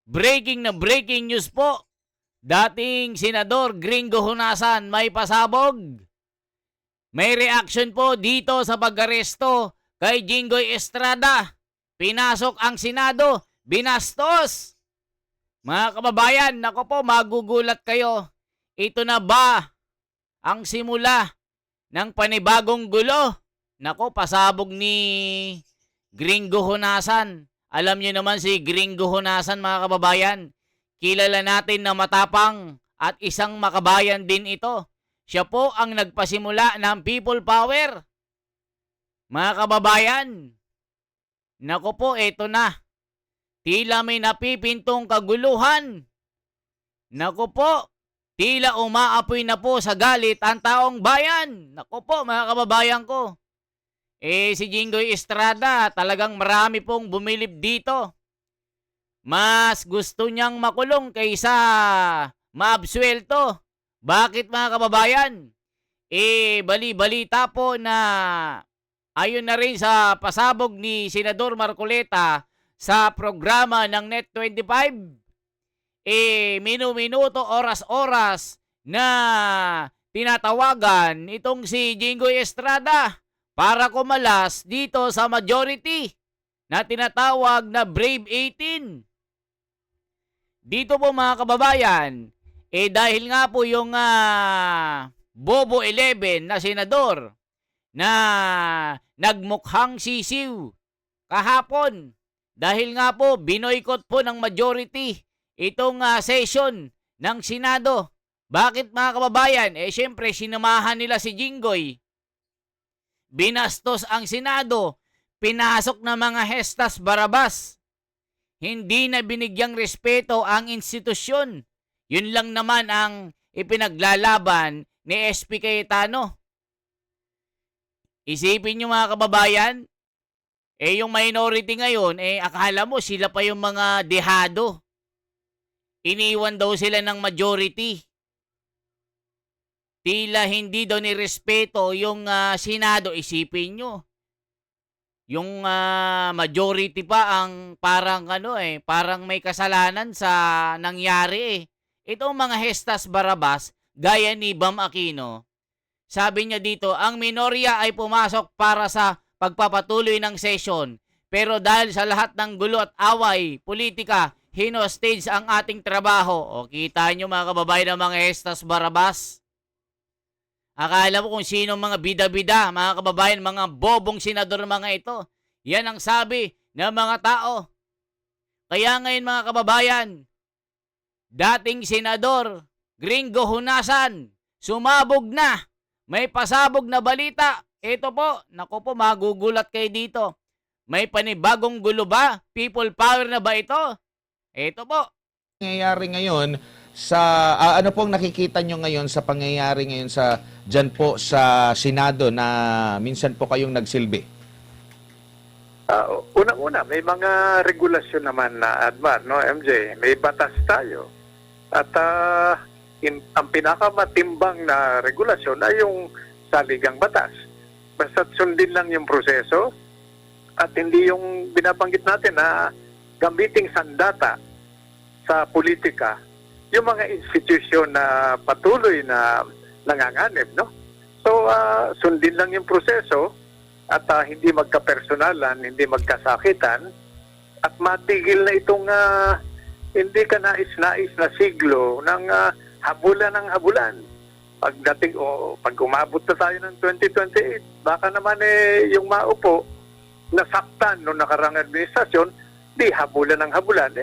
Breaking news po. Dating Senador Gringo Honasan may pasabog. May reaction po dito sa pag-aresto kay Jinggoy Estrada. Pinasok ang Senado, binastos. Mga kababayan, nako po, magugulat kayo. Ito na ba ang simula ng panibagong gulo? Nako, pasabog ni Gringo Honasan. Alam niyo naman si Gringo Honasan, mga kababayan. Kilala natin na matapang at isang makabayan din ito. Siya po ang nagpasimula ng People Power. Mga kababayan, nako po, eto na. Tila may napipintong kaguluhan. Nako po, tila umaapoy na po sa galit ang taong bayan. Nako po, mga kababayan ko. Si Jinggoy Estrada, talagang marami pong bumilib dito. Mas gusto niyang makulong kaysa maabsuelto. Bakit, mga kababayan? Bali-balita po na ayon na rin sa pasabog ni Senador Marcoleta sa programa ng Net25, minuminuto, oras-oras na tinatawagan itong si Jinggoy Estrada para kumalas dito sa majority na tinatawag na Brave 18. Dito po, mga kababayan, dahil nga po yung Bobo 11 na senador na nagmukhang sisiw kahapon, dahil nga po binoykot po ng majority itong session ng Senado. Bakit, mga kababayan? Siyempre, sinamahan nila si Jinggoy. Binastos ang Senado, pinasok na mga Hestas Barabas. Hindi na binigyang respeto ang institusyon. Yun lang naman ang ipinaglalaban ni SP Cayetano. Isipin nyo, mga kababayan, yung minority ngayon, akala mo sila pa yung mga dehado. Iniwan daw sila ng majority. Tila hindi daw nirespeto yung Senado. Isipin nyo. Yung majority pa ang parang parang may kasalanan sa nangyari. Itong mga Hestas Barabas, gaya ni Bam Aquino, sabi niya dito, ang minorya ay pumasok para sa pagpapatuloy ng session. Pero dahil sa lahat ng gulo at away, politika, hinostage ang ating trabaho. O, kita nyo, mga kababayan, ng mga Hestas Barabas. Akala mo kung sino mga bida-bida, mga kababayan, mga bobong senador mga ito. Yan ang sabi ng mga tao. Kaya ngayon, mga kababayan, dating senador Gringo Honasan, sumabog na. May pasabog na balita. Ito po, naku po, magugulat kayo dito. May panibagong gulo ba? People power na ba ito? Ito po. Nangyayari ngayon sa ano pong nakikita nyo ngayon sa pangyayari ngayon sa diyan po sa Senado na minsan po kayong nagsilbi? Unang-una, may mga regulasyon naman na advan, no, MJ? May batas tayo. At ang pinakamatimbang na regulasyon ay yung saligang batas. Basta sundin lang yung proseso at hindi yung binabanggit natin na gamiting sandata sa politika yung mga institusyon na patuloy na nanganganib, no? So, sundin lang yung proseso at hindi magkapersonalan, hindi magkasakitan at matigil na itong hindi ka nais-nais na siglo ng habulan ng habulan. Pagdating pag umabot na tayo ng 2028, baka naman yung maupo nasaktan noong nakarang administrasyon, di habulan ng habulan,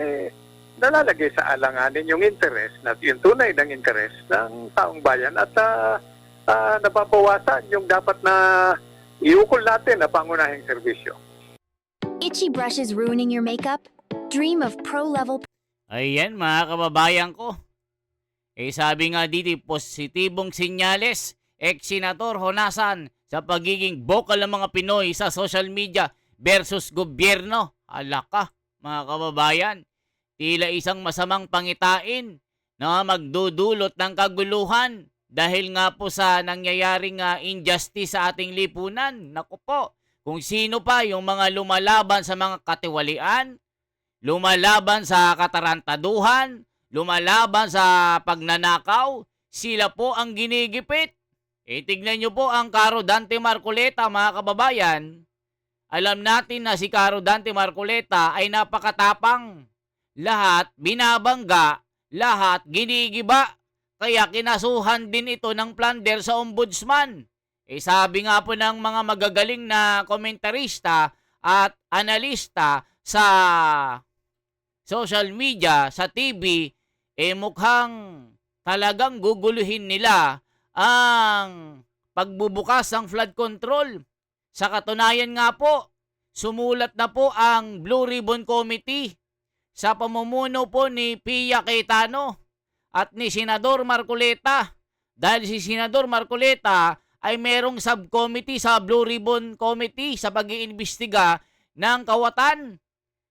nalalagay sa alanganin yung interest, yung tunay ng interest ng taong bayan at nababawasan yung dapat na iukol natin na pangunahing serbisyo. Itchy brushes ruining your makeup? Dream of pro-level... Ayan, mga kababayan ko. Sabi nga dito, positibong sinyales, ex-senator Honasan sa pagiging vocal ng mga Pinoy sa social media versus gobyerno. Alaka, mga kababayan. Tila isang masamang pangitain na magdudulot ng kaguluhan dahil nga po sa nangyayaring injustice sa ating lipunan. Naku po, kung sino pa yung mga lumalaban sa mga katiwalian, lumalaban sa katarantaduhan, lumalaban sa pagnanakaw, sila po ang ginigipit. Tignan nyo po ang Caro Dante Marcoleta, mga kababayan. Alam natin na si Caro Dante Marcoleta ay napakatapang. Lahat binabangga, lahat ginigiba. Kaya kinasuhan din ito ng plunder sa ombudsman. Sabi nga po ng mga magagaling na komentarista at analista sa social media, sa TV, mukhang talagang guguluhin nila ang pagbubukas ng flood control. Sa katunayan nga po, sumulat na po ang Blue Ribbon Committee sa pamumuno po ni Pia Cayetano at ni Senador Marcoleta. Dahil si Senador Marcoleta ay merong subcommittee sa Blue Ribbon Committee sa pag-iimbestiga ng kawatan.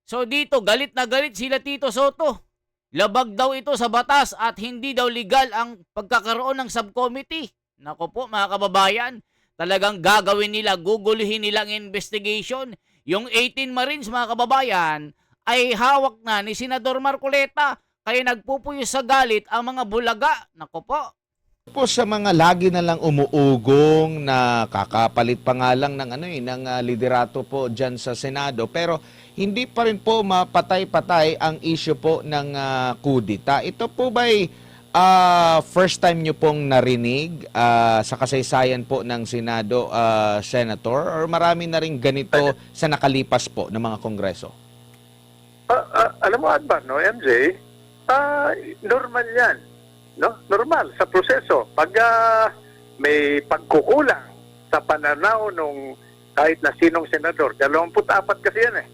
So dito, galit na galit sila Tito Soto. Labag daw ito sa batas at hindi daw legal ang pagkakaroon ng subcommittee. Nako po mga kababayan, talagang gagawin nila, guguluhin nilang investigation. Yung 18 Marines mga kababayan ay hawak na ni Senador Marcoleta. Kaya nagpupuyo sa galit ang mga bulaga. Nako po. Po sa mga lagi na lang umuugong na kakapalit pa nga lang ng ng liderato po diyan sa Senado, pero hindi pa rin po mapatay-patay ang issue po ng kudita. Ito po ba'y first time nyo pong narinig sa kasaysayan po ng Senado, Senator, or marami na rin ganito sa nakalipas po ng mga kongreso? Alam mo, Advan, no, MJ, normal yan. No? Normal sa proseso. Pag may pagkukulang sa pananaw nung kahit na sinong senador, 24 kasi yan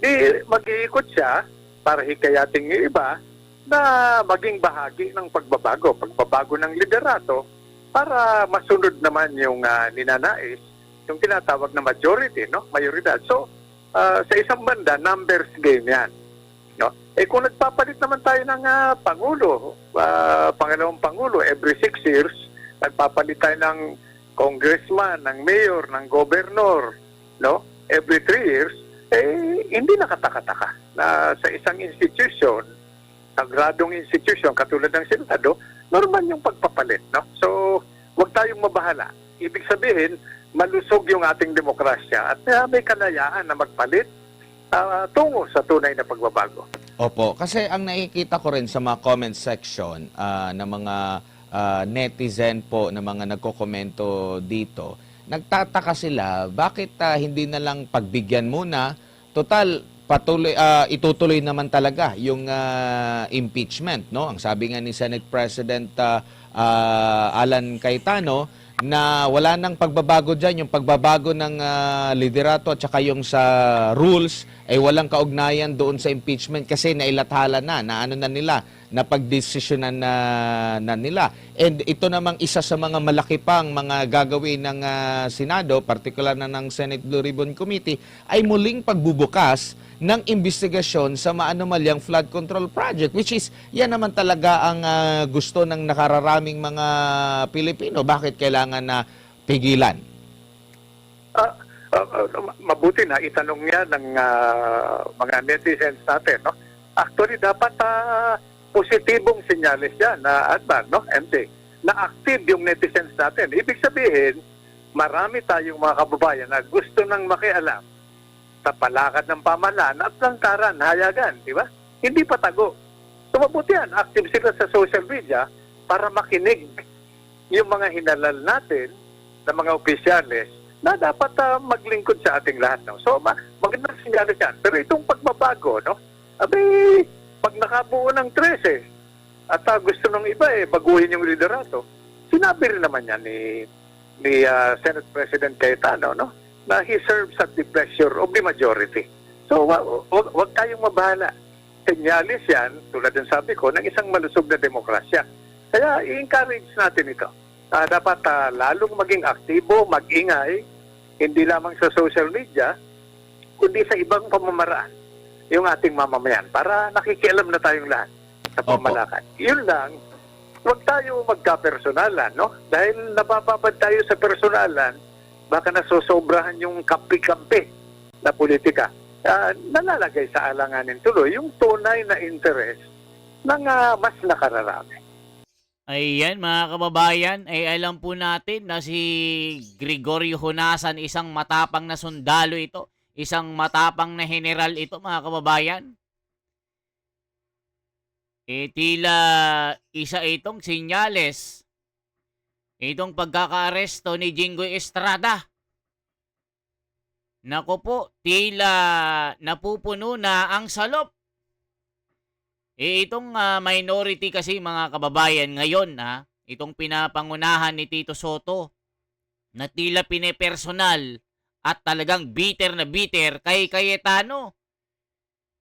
di mag-iikot siya para hikayating yung iba na maging bahagi ng pagbabago ng liderato para masunod naman yung ninanais, yung tinatawag na majority, no? Mayoridad. So, sa isang banda, numbers game yan. No? Kung nagpapalit naman tayo ng Pangulo, pangalawang Pangulo, every 6 years, nagpapalit tayo ng congressman, ng mayor, ng gobernador, no? Every 3 years, hindi nakataka-taka na sa isang institution, sagradong institution, katulad ng Senado, normal yung pagpapalit. No? So, huwag tayong mabahala. Ibig sabihin, malusog yung ating demokrasya at may kalayaan na magpalit tungo sa tunay na pagbabago. Opo, kasi ang nakikita ko rin sa mga comment section ng mga netizen po, na mga nagkokomento dito, nagtataka sila bakit hindi na lang pagbigyan muna, total patuloy, itutuloy naman talaga yung impeachment, no? Ang sabi nga ni Senate President Alan Cayetano, na wala nang pagbabago dyan, yung pagbabago ng liderato at saka yung sa rules ay walang kaugnayan doon sa impeachment kasi nailathala na ano na nila, na pagdesisyonan na nila. And ito namang isa sa mga malaki pang mga gagawin ng Senado, partikular na ng Senate Blue Ribbon Committee, ay muling pagbubukas ng investigasyon sa maanumalyang flood control project, which is yan naman talaga ang gusto ng nakararaming mga Pilipino. Bakit kailangan na pigilan? Mabuti na itanong niya ng mga netizens natin, no? Actually, dapat positibong senyales yan na Advan, no, MJ, na active yung netizens natin. Ibig sabihin, marami tayong mga kababayan na gusto nang makialam sa palakad ng pamahalaan at lantaran, hayagan, di ba? Hindi patago. So mabuti yan, active sila sa social media para makinig yung mga hinalal natin na mga opisyales na dapat maglingkod sa ating lahat. No? So magandang sinyalis yan. Pero itong pagbabago, no? Abi, pag nakabuo ng 13 at gusto ng iba baguhin yung liderato, sinabi rin naman yan ni Senate President Cayetano, no? Na he serves at the pleasure of the majority. So, wag tayong mabahala. Senyalis yan, tulad ng sabi ko, ng isang malusog na demokrasya. Kaya, i-encourage natin ito. Dapat lalong maging aktibo, mag-ingay, hindi lamang sa social media, kundi sa ibang pamamaraan, yung ating mamamayan, para nakikialam na tayong lahat sa pamalakan. Yun lang, wag tayo magka-personalan, no? Dahil nabababad tayo sa personalan, baka nasosobrahan yung kampi-kampi na politika. nalalagay sa alanganin tuloy yung tunay na interest ng mas nakararami. Ayan mga kababayan, ay alam po natin na si Gregorio Honasan isang matapang na sundalo ito, isang matapang na general ito mga kababayan. Tila isa itong senyales, itong pagkakaaresto ni Jinggoy Estrada. Naku po, tila napupuno na ang salop. Itong minority kasi mga kababayan ngayon, itong pinapangunahan ni Tito Soto na tila pinepersonal at talagang bitter na bitter kay Cayetano.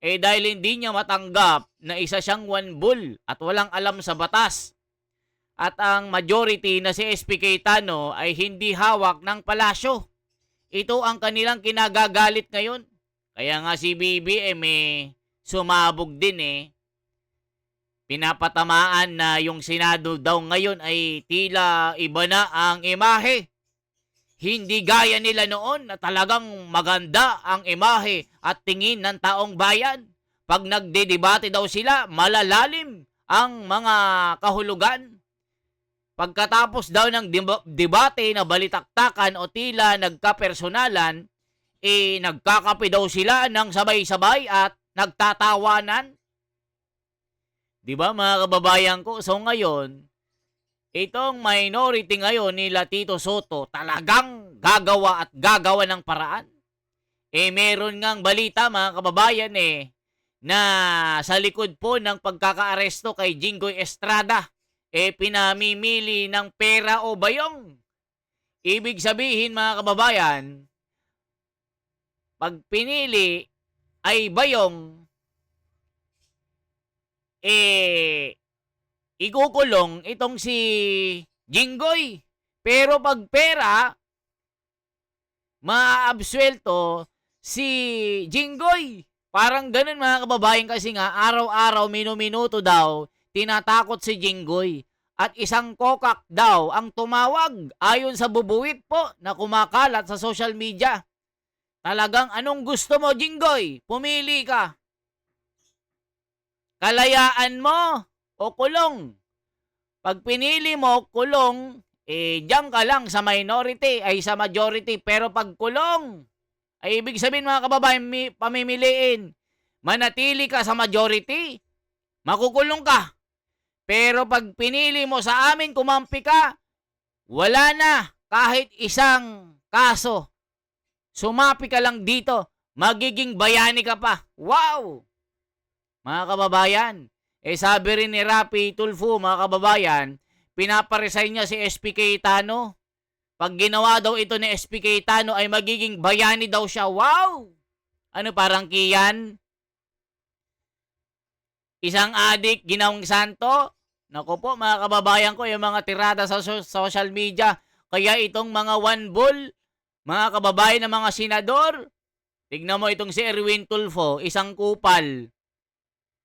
Dahil hindi niya matanggap na isa siyang wanbul at walang alam sa batas. At ang majority na si SP Cayetano ay hindi hawak ng palasyo. Ito ang kanilang kinagagalit ngayon. Kaya nga si BBM sumabog din Pinapatamaan na yung Senado daw ngayon ay tila iba na ang imahe. Hindi gaya nila noon na talagang maganda ang imahe at tingin ng taong bayan. Pag nagdedebate daw sila, malalalim ang mga kahulugan. Pagkatapos daw ng debate na balitaktakan o tila nagkapersonalan, nagkakape daw sila ng sabay-sabay at nagtatawanan. Diba mga kababayan ko? So ngayon, itong minority ngayon nila Tito Soto talagang gagawa at gagawa ng paraan. Meron ngang balita mga kababayan na sa likod po ng pagkakaaresto kay Jinggoy Estrada, pinamimili ng pera o bayong. Ibig sabihin mga kababayan, pag pinili ay bayong, ikukulong itong si Jinggoy. Pero pag pera, maaabsuelto si Jinggoy. Parang ganun mga kababayan kasi nga, araw-araw, minuminuto daw, tinatakot si Jinggoy. At isang kokak daw ang tumawag ayon sa bubuwit po na kumakalat sa social media. Talagang anong gusto mo, Jinggoy? Pumili ka. Kalayaan mo o kulong. Pag pinili mo kulong, diyan ka lang sa minority ay sa majority. Pero pag kulong, ay ibig sabihin mga kababayan, pamimiliin. Manatili ka sa majority, makukulong ka. Pero pag pinili mo sa amin, kumampi ka, wala na kahit isang kaso. Sumapi ka lang dito, magiging bayani ka pa. Wow! Mga kababayan, sabi rin ni Rapi Tulfo, mga kababayan, pinaparesign niya si SP Cayetano. Pag ginawa daw ito ni SP Cayetano ay magiging bayani daw siya. Wow! Ano parang kiyan? Isang adik, ginawang santo? Naku po mga kababayan ko, yung mga tirada sa social media. Kaya itong mga one bull, mga kababayan ng mga senador, tignan mo itong si Erwin Tulfo, isang kupal.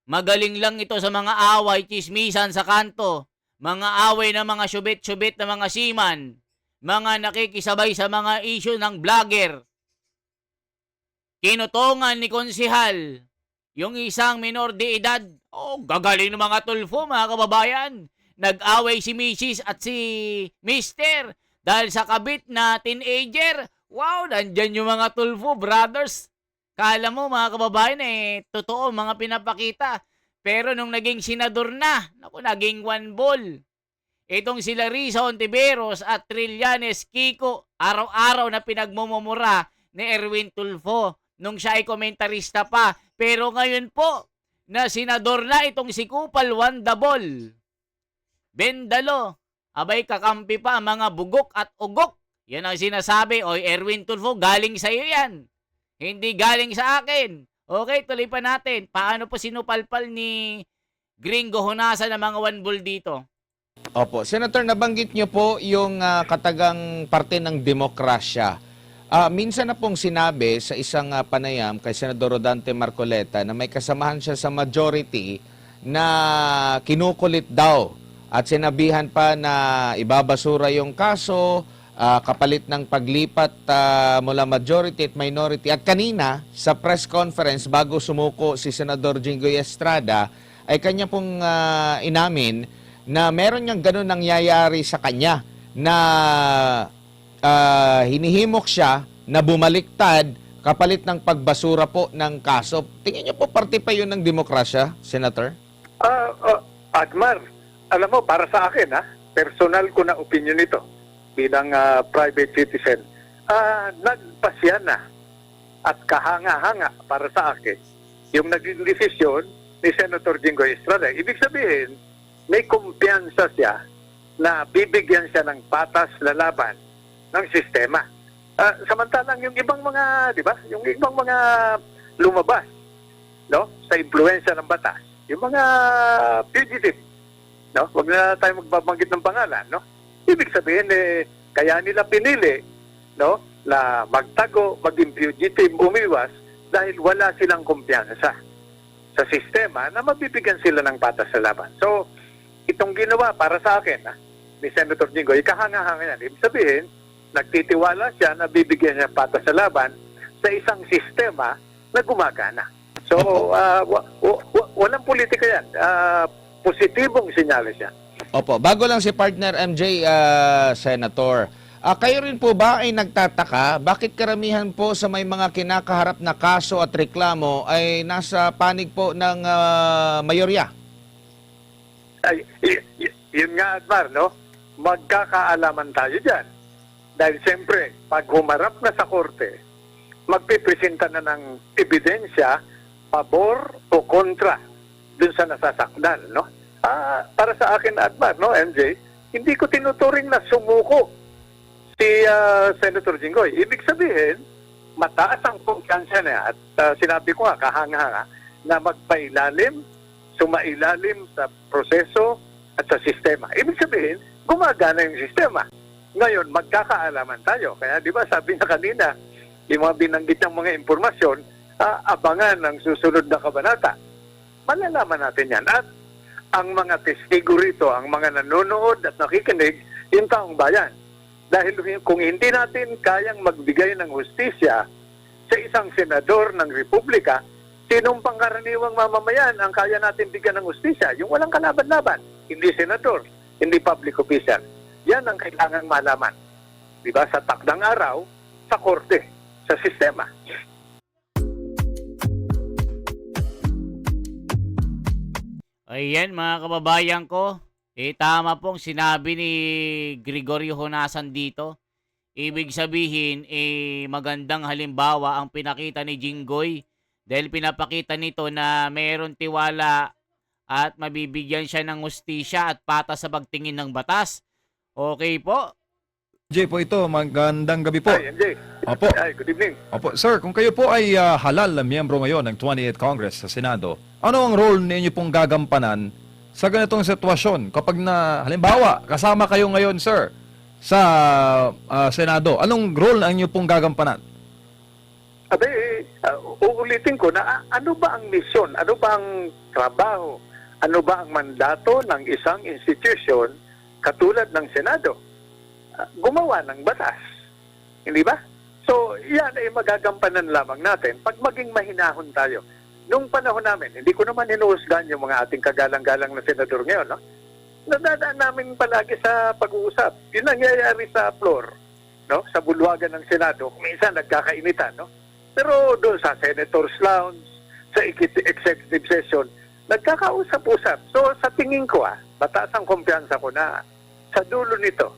Magaling lang ito sa mga away, chismisan sa kanto, mga away ng mga syubit-syubit na mga siman, mga nakikisabay sa mga issue ng vlogger. Kinutungan ni konsihal yung isang minor de edad. Gagaling ng mga Tulfo, mga kababayan. Nag-away si Mrs. at si Mr. dahil sa kabit na teenager. Wow, nandyan yung mga Tulfo, brothers. Kala mo mga kababayan totoo mga pinapakita. Pero nung naging senador na, naging one ball. Itong sila Risa Ontiveros at Trillanes Kiko, araw-araw na pinagmumura ni Erwin Tulfo nung siya ay komentarista pa. Pero ngayon po, na senador na itong si Kupal Wandabol. Bendalo, abay kakampi pa mga bugok at ugok. Yan ang sinasabi, oy Erwin Tulfo, galing sa iyo yan. Hindi galing sa akin. Okay, tuloy pa natin. Paano po sinupalpal ni Gringo Honasan ng mga one bull dito? Opo. Senator, nabanggit niyo po yung katagang parte ng demokrasya. Minsan na pong sinabi sa isang panayam kay Senador Rodante Marcoleta na may kasamahan siya sa majority na kinukulit daw at sinabihan pa na ibabasura yung kaso kapalit ng paglipat mula majority at minority. At kanina, sa press conference, bago sumuko si Senador Jinggoy Estrada, ay kanya pong inamin na meron niyang ganun nangyayari sa kanya na hinihimok siya na bumaliktad kapalit ng pagbasura po ng kaso. Tingin niyo po parte pa yun ng demokrasya, Senator? Admar, alam mo, para sa akin, personal ko na opinion ito bilang private citizen, nagpasya na at kahanga-hanga para sa akin yung naging desisyon ni Senator Jinggoy Estrada. Ibig sabihin, may kumpiyansa siya na bibigyan siya ng patas na laban ng sistema. Samantalang yung ibang mga, di ba, yung ibang mga lumabas, no, sa impluwensya ng batas, yung mga fugitive, no, wag na tayo magbabanggit ng pangalan, no. Ibig sabihin kaya nila pinili, no, na magtago, maging fugitive, umiwas dahil wala silang kumpiyansa sa sistema na mabibigyan sila ng patas sa laban. So, itong ginawa para sa akin, ni Senator Jinggoy, kahanga-hanga yan. Ibig sabihin, nagtitiwala siya na bibigyan niya patas sa laban sa isang sistema na gumagana. So, walang politika yan. Positibong senyales yan. Opo. Bago lang si partner MJ, Senator, kayo rin po ba ay nagtataka bakit karamihan po sa may mga kinakaharap na kaso at reklamo ay nasa panig po ng mayorya? Ay, yun nga, Admar, no? Magkakaalaman tayo dyan. Dahil siyempre, pag humarap na sa korte, magpipresenta na ng ebidensya, pabor o kontra dun sa nasasakdal, no? Para sa akin, Admar, no, MJ, hindi ko tinuturing na sumuko si Senator Jinggoy. Ibig sabihin, mataas ang kumpiyansa niya at sinabi ko nga, kahanga-hanga, na magpailalim, sumailalim sa proseso at sa sistema. Ibig sabihin, gumagana yung sistema. Ngayon, magkakaalaman tayo. Kaya di ba sabi na kanina, yung mga binanggit ng mga impormasyon, abangan ang susunod na kabanata. Malalaman natin yan. At ang mga testigo rito, ang mga nanonood at nakikinig, yung taong bayan. Dahil kung hindi natin kayang magbigay ng hustisya sa isang senador ng Republika, sinong pangkaraniwang mamamayan ang kaya natin bigyan ng hustisya? Yung walang kalaban-laban. Hindi senador, hindi public official. Yan ang kailangang malaman. Diba? Sa takdang araw, sa korte, sa sistema. Ayan mga kababayan ko, tama pong sinabi ni Gregorio Honasan dito. Ibig sabihin, magandang halimbawa ang pinakita ni Jinggoy dahil pinapakita nito na mayroon tiwala at mabibigyan siya ng hustisya at patas sa pagtingin ng batas. Okay po. Jay po ito, magandang gabi po. Ay, MJ. Opo. Ay, good evening. Opo, sir, kung kayo po ay halal na miyembro ngayon ng 28th Congress sa Senado, ano ang role ninyo pong gagampanan sa ganitong sitwasyon kapag na, halimbawa, kasama kayo ngayon, sir, sa Senado, anong role ang inyo pong gagampanan? Abe, uulitin ko na ano ba ang misyon, ano ba ang trabaho, ano ba ang mandato ng isang institution katulad ng Senado? Gumawa ng batas. Hindi ba? So, yan ay magagampanan lamang natin pag maging mahinahon tayo. Nung panahon namin, hindi ko naman hinuhusgan yung mga ating kagalang-galang na senador ngayon, no? Nadadaan namin palagi sa pag-uusap. Yun nangyayari sa floor, no? Sa bulwagan ng Senado. Minsan nagkakainitan, no? Pero doon sa Senator's Lounge, sa executive session, nagkakausap-usap. So, sa tingin ko, mataas ang kumpiyansa ko na sa dulo nito,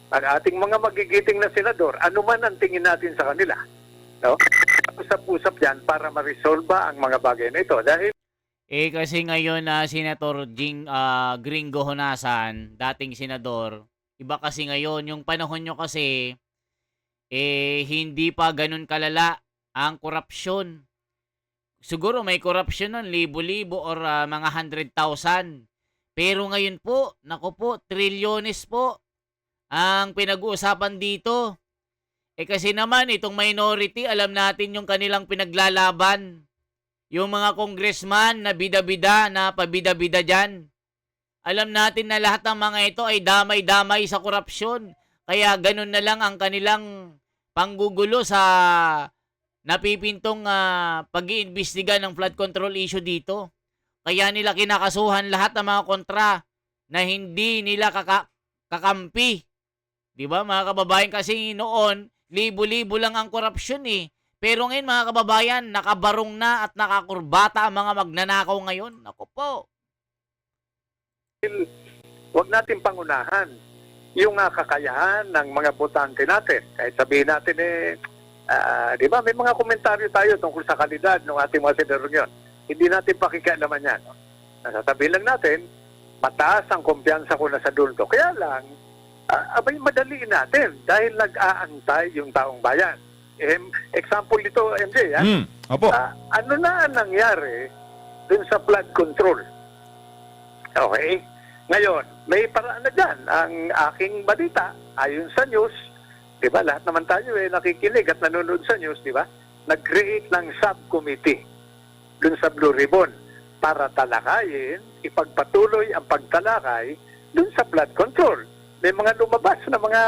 ang ating mga magigiting na senador, ano man ang tingin natin sa kanila, no? Usap-usap yan para ma-resolva ang mga bagay na ito. Dahil Kasi ngayon na Senator Gringo Honasan, dating senador, iba kasi ngayon, yung panahon nyo kasi, hindi pa ganun kalala ang korupsyon. Siguro may korupsyon nun, libo-libo or mga 100,000. Pero ngayon po, naku po, trilyones po ang pinag-uusapan dito. Kasi naman, itong minority, alam natin yung kanilang pinaglalaban. Yung mga congressman na bida-bida, na pabida-bida dyan. Alam natin na lahat ng mga ito ay damay-damay sa korupsyon. Kaya ganun na lang ang kanilang panggugulo sa napipintong pag-iimbestiga ng flood control issue dito. Kaya nila kinakasuhan lahat ng mga kontra na hindi nila kakampi. 'Di ba mga kababayan, kasi noon libo-libo lang ang korupsyon eh. Pero ngayon mga kababayan, nakabarong na at nakakurbata ang mga magnanakaw ngayon. Ako po. Huwag natin pangunahan yung kakayahan ng mga botante natin. Kahit sabihin natin di ba, may mga komentaryo tayo tungkol sa kalidad ng ating mga senador ngayon. Hindi natin pakikialaman yan. No? Nasasabihin lang natin, mataas ang kumpiyansa ko na sa dulo. Kaya lang, abay madaliin natin dahil nag-aantay yung taong bayan. Example dito, MJ, Opo. ano na ang nangyari dun sa flood control? Okay? Ngayon, may paraan na dyan. Ang aking balita, ayon sa news, di ba, lahat naman tayo nakikinig at nanonood sa news, di ba? Nag-create ng subcommittee dun sa Blue Ribbon para talakayin, ipagpatuloy ang pagtalakay dun sa flood control. May mga lumabas na mga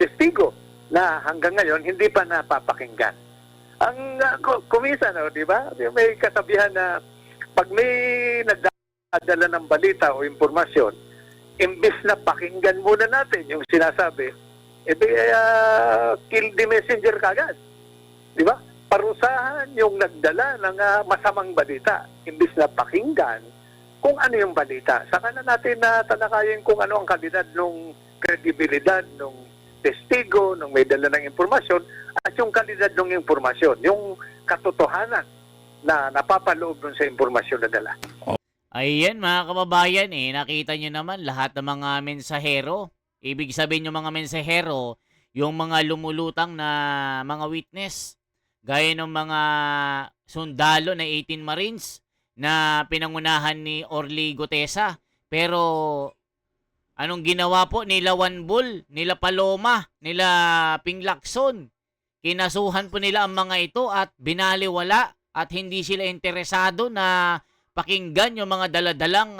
testigo na hanggang ngayon hindi pa napapakinggan. Ang kumisan, di ba? May kasabihan na pag may nagdadala ng balita o impormasyon, imbis na pakinggan muna natin yung sinasabi, kill the messenger kagad. Di ba? Parusahan yung nagdala ng masamang balita, imbis na pakinggan kung ano yung balita. Saka na natin na talakayin kung ano ang kalidad ng kredibilidad ng testigo, nung may dala ng impormasyon, at yung kalidad ng impormasyon, yung katotohanan na napapaloob dun sa impormasyon na dala. Ayan mga kababayan, nakita nyo naman lahat ng mga mensahero. Ibig sabihin yung mga mensahero, yung mga lumulutang na mga witness, gaya ng mga sundalo na 18 Marines na pinangunahan ni Orly Gutesa. Pero anong ginawa po nila Wanbul, nila Paloma, nila Pinglakson? Kinasuhan po nila ang mga ito at binaliwala at hindi sila interesado na pakinggan yung mga daladalang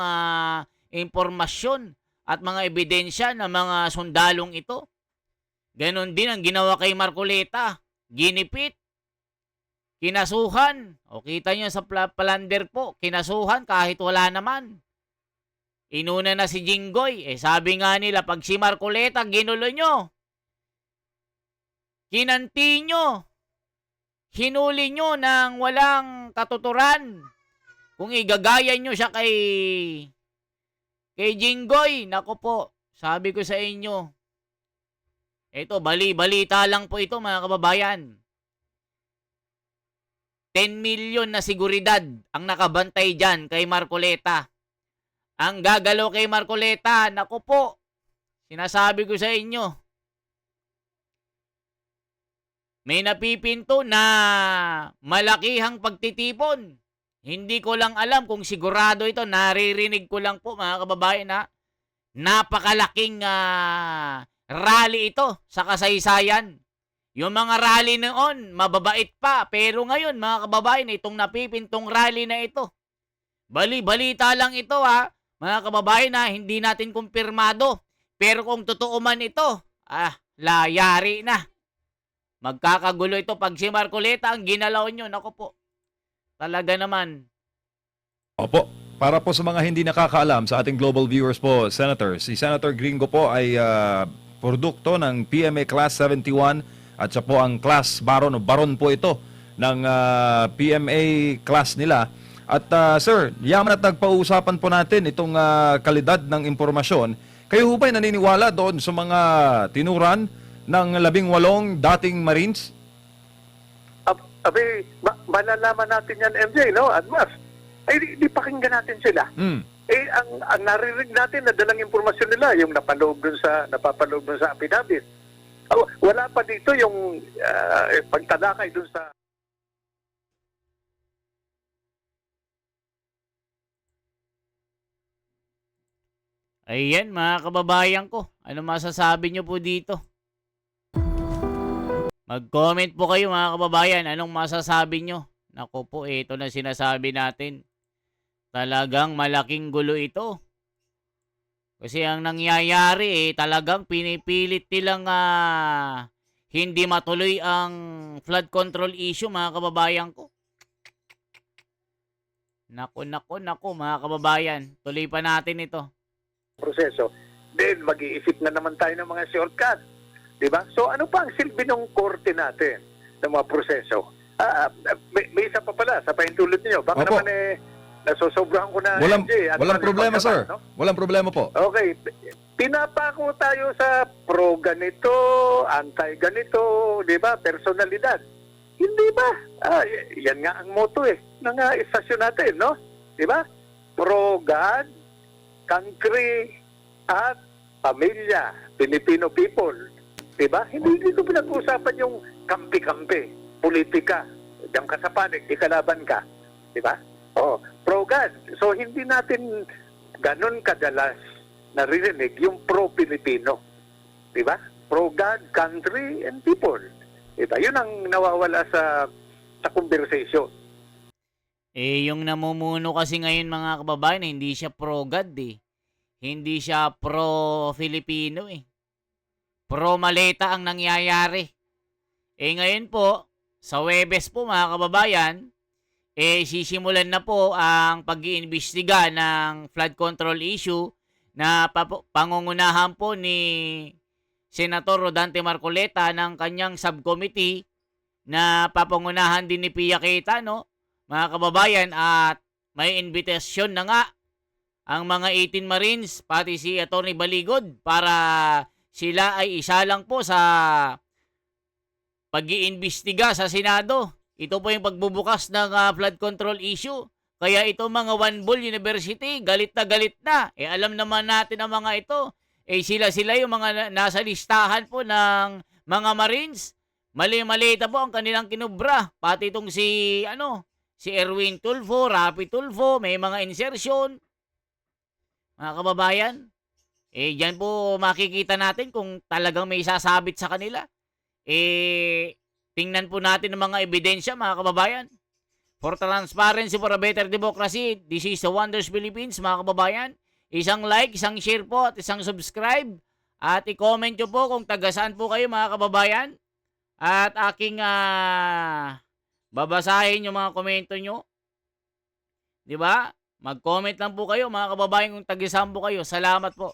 impormasyon at mga ebidensya ng mga sundalong ito. Ganon din ang ginawa kay Marcoleta. Ginipit. Kinasuhan. O kita nyo sa palander po, kinasuhan kahit wala naman. Inuna na si Jinggoy. Sabi nga nila, pag si Marcoleta ginulo nyo, kinanti nyo, hinuli nyo ng walang katuturan. Kung igagaya nyo siya kay Jinggoy, nako po, sabi ko sa inyo, ito, balita lang po ito mga kababayan. 10 million na seguridad ang nakabantay dyan kay Marcoleta. Ang gagalaw kay Marcoleta, naku po, sinasabi ko sa inyo, may napipinto na malakihang pagtitipon. Hindi ko lang alam kung sigurado ito, naririnig ko lang po mga kababayan na napakalaking rally ito sa kasaysayan. Yung mga rally noon, mababait pa. Pero ngayon, mga kababayan, itong napipintong rally na ito, balita lang ito mga kababayan hindi natin kumpirmado. Pero kung totoo man ito, layari na. Magkakagulo ito pag si Marcoleta ang ginalaw nyo. Naku po, talaga naman. Opo. Para po sa mga hindi nakakaalam sa ating global viewers po, Senator, si Senator Gringo po ay produkto ng PMA Class 71 at siya po ang class baron o baron po ito ng PMA class nila. At sir, yaman at nagpausapan po natin itong kalidad ng impormasyon. Kayo ho ba'y naniniwala doon sa mga tinuran ng 18 dating Marines? Malalaman natin yan, MJ, no? Admas. Di pakinggan natin sila. Ang naririnig natin na dalang impormasyon nila, yung napapaloob dun sa affidavit. Wala pa dito yung pagtalakay dun sa... Ayan mga kababayan ko, ano masasabi nyo po dito? Mag-comment po kayo mga kababayan, anong masasabi nyo? Naku po, ito na sinasabi natin. Talagang malaking gulo ito. Kasi ang nangyayari talagang pinipilit nilang hindi matuloy ang flood control issue, mga kababayan ko. Nako, mga kababayan. Tuloy pa natin ito. proseso, then mag-iisip na naman tayo ng mga shortcut. Diba? So ano pa ang silbi ng korte natin ng mga proseso? May isa pa pala sa paintulot niyo. Baka Opo. naman nasosobrahan ko na. Walang, MJ, at walang ano, problema, naman, sir. no? Walang problema po. Okay. Pinapako tayo sa pro ganito, anti ganito, di ba? Personalidad. Hindi ba? Yan nga ang motto ng istasyon natin, no? Di ba? Pro God, country, at pamilya, Filipino people. Di ba? Hindi ko pinag-uusapan yung kampi-kampi, politika. Diyan ka sa panig, di kalaban ka. Di ba? Oh, pro God. So hindi natin ganun kadalas naririnig yung pro-Filipino. Di ba? Pro God, country, and people. Di ba? Yun ang nawawala sa conversation. Yung namumuno kasi ngayon, mga kababayan, hindi siya pro-God Hindi siya pro-Filipino Pro-maleta ang nangyayari. Ngayon po, sa Huwebes po, mga kababayan, sisimulan na po ang pag-iimbestiga ng flood control issue na pangungunahan po ni Senator Rodante Marcoleta ng kanyang subcommittee na papangunahan din ni Pia Queta, no? Mga kababayan, at may invitasyon na nga ang mga 18 Marines, pati si Atty. Baligod, para sila ay isa lang po sa pag-iimbestiga sa Senado. Ito po yung pagbubukas ng flood control issue. Kaya ito mga One Bull University, galit na galit na. Alam naman natin ang mga ito. Sila yung mga nasa listahan po ng mga Marines. Mali-malita po ang kanilang kinubra. Pati itong si Erwin Tulfo, Rapi Tulfo, may mga insertion. Mga kababayan, dyan po makikita natin kung talagang may sasabit sa kanila. Tingnan po natin ang mga ebidensya, mga kababayan. For transparency, for a better democracy, this is the Wonders Philippines, mga kababayan. Isang like, isang share po, at isang subscribe. At i-comment nyo po kung taga saan po kayo, mga kababayan. At aking babasahin yung mga komento nyo. Di ba? Mag-comment lang po kayo, mga kababayan, kung taga saan po kayo. Salamat po.